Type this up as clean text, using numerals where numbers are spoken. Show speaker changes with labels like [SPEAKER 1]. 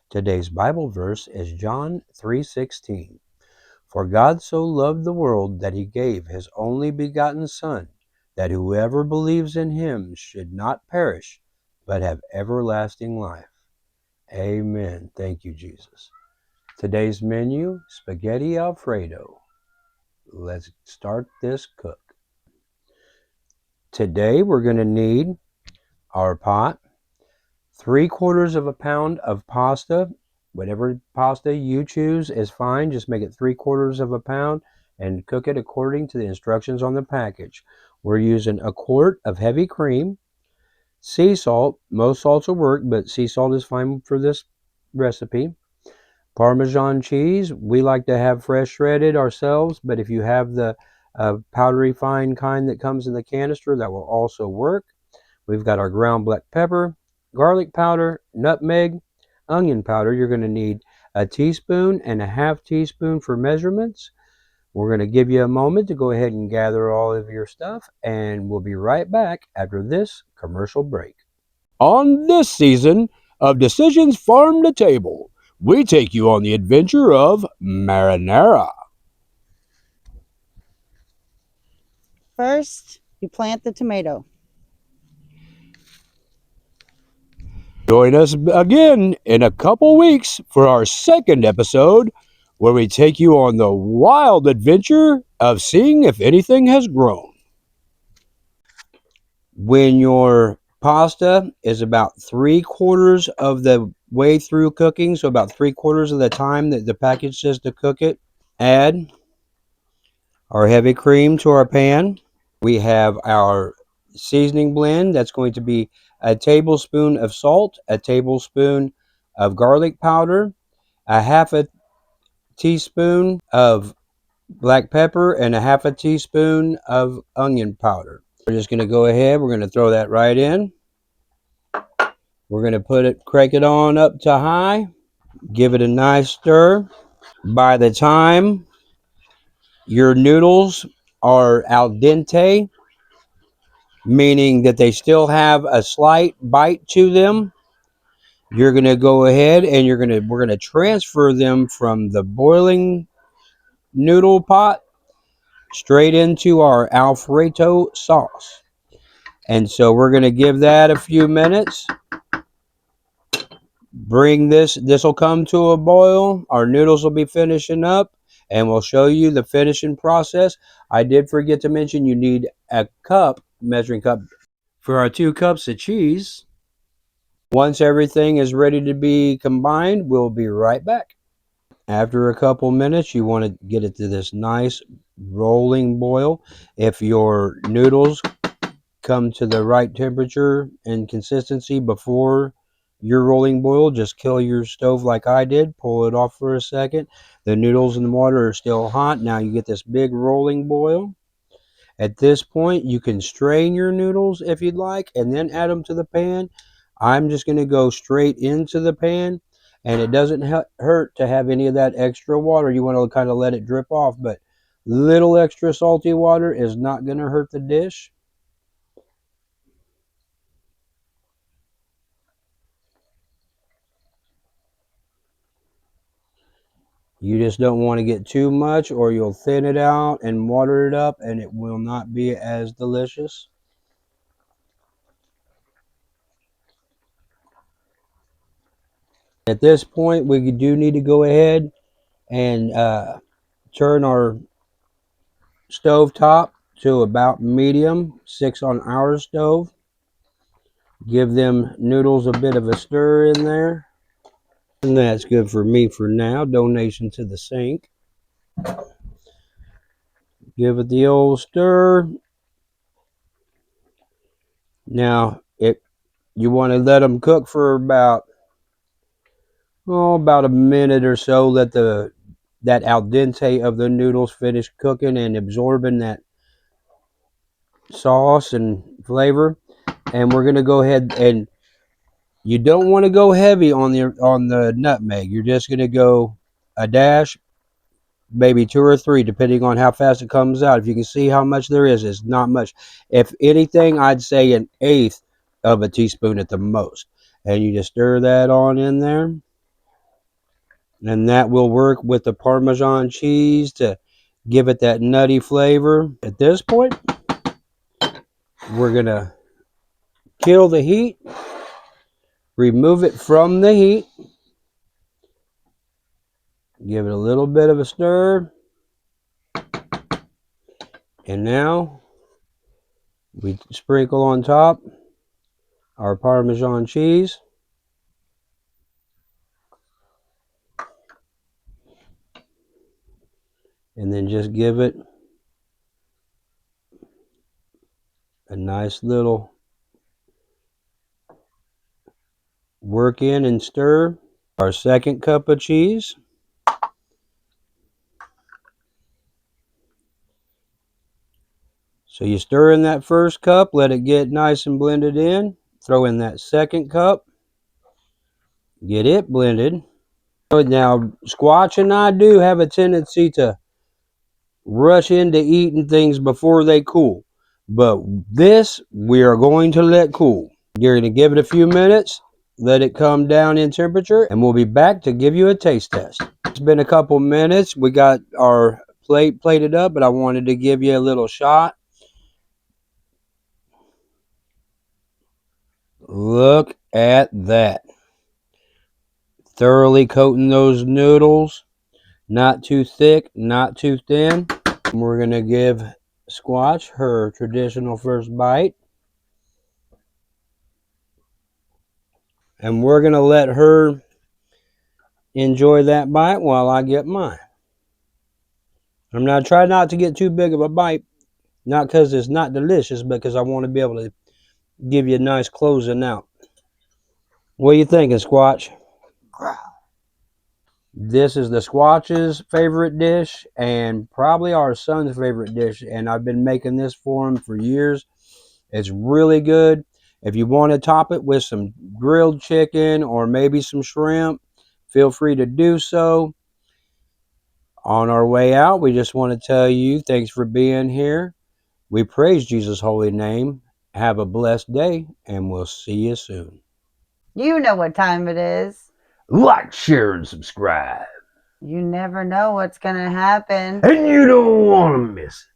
[SPEAKER 1] Today's Bible verse is John 3:16. For God so loved the world that he gave his only begotten Son, that whoever believes in him should not perish, but have everlasting life. Amen. Thank you, Jesus. Today's menu, Spaghetti Alfredo. Let's start this cook. Today we're going to need our pot, 3/4 of a pound of pasta. Whatever pasta you choose is fine. Just make it 3/4 of a pound and cook it according to the instructions on the package. We're using a quart of heavy cream, sea salt. Most salts will work, but sea salt is fine for this recipe. Parmesan cheese. We like to have fresh shredded ourselves, but if you have the powdery fine kind that comes in the canister, that will also work. We've got our ground black pepper, garlic powder, nutmeg, onion powder. You're going to need a teaspoon and a half teaspoon for measurements. We're going to give you a moment to go ahead and gather all of your stuff, and we'll be right back after this commercial break. On this season of Decisions Farm to Table, we take you on the adventure of marinara.
[SPEAKER 2] First, you plant the tomato.
[SPEAKER 1] Join us again in a couple weeks for our second episode, where we take you on the wild adventure of seeing if anything has grown. When your pasta is about 3/4 of the way through cooking, so about 3/4 of the time that the package says to cook it, add our heavy cream to our pan. We have our seasoning blend. That's going to be a tablespoon of salt, a tablespoon of garlic powder, a half a teaspoon of black pepper, and a half a teaspoon of onion powder. We're just going to go ahead. We're going to throw that right in. We're going to crank it on up to high. Give it a nice stir. By the time your noodles are al dente, meaning that they still have a slight bite to them, you're going to go ahead and we're going to transfer them from the boiling noodle pot straight into our Alfredo sauce. And so we're going to give that a few minutes. This will come to a boil. Our noodles will be finishing up, and we'll show you the finishing process. I did forget to mention you need a measuring cup for our 2 cups of cheese. Once everything is ready to be combined, we'll be right back. After a couple minutes, you want to get it to this nice rolling boil. If your noodles come to the right temperature and consistency before your rolling boil, just kill your stove like I did. Pull it off for a second. The noodles and the water are still hot. Now you get this big rolling boil. At this point, you can strain your noodles if you'd like and then add them to the pan. I'm just going to go straight into the pan, and it doesn't hurt to have any of that extra water. You want to kind of let it drip off, but little extra salty water is not going to hurt the dish. You just don't want to get too much, or you'll thin it out and water it up, and it will not be as delicious. At this point, we do need to go ahead and turn our stove top to about medium, 6 on our stove. Give them noodles a bit of a stir in there. And that's good for me for now. Donation to the sink. Give it the old stir. Now, you want to let them cook for about a minute or so. Let that al dente of the noodles finish cooking and absorbing that sauce and flavor. And we're going to go ahead, and you don't want to go heavy on the nutmeg. You're just going to go a dash, maybe 2 or 3, depending on how fast it comes out. If you can see how much there is, it's not much. If anything, I'd say 1/8 of a teaspoon at the most. And you just stir that on in there. And that will work with the Parmesan cheese to give it that nutty flavor. At this point, we're going to kill the heat, remove it from the heat, give it a little bit of a stir, and now we sprinkle on top our Parmesan cheese. And then just give it a nice little work in and stir. Our second cup of cheese. So you stir in that first cup, let it get nice and blended in. Throw in that second cup, get it blended. Now, Squatch and I do have a tendency to rush into eating things before they cool. But this, we are going to let cool. You're going to give it a few minutes, let it come down in temperature, and we'll be back to give you a taste test. It's been a couple minutes. We got our plate plated up, but I wanted to give you a little shot. Look at that. Thoroughly coating those noodles. Not too thick, not too thin. We're going to give Squatch her traditional first bite. And we're going to let her enjoy that bite while I get mine. I'm going to try not to get too big of a bite. Not because it's not delicious, but because I want to be able to give you a nice closing out. What are you thinking, Squatch? This is the Squatch's favorite dish and probably our son's favorite dish. And I've been making this for him for years. It's really good. If you want to top it with some grilled chicken or maybe some shrimp, feel free to do so. On our way out, we just want to tell you thanks for being here. We praise Jesus' holy name. Have a blessed day, and we'll see you soon.
[SPEAKER 2] You know what time it is.
[SPEAKER 1] Like, share, and subscribe.
[SPEAKER 2] You never know what's going to happen.
[SPEAKER 1] And you don't want to miss it.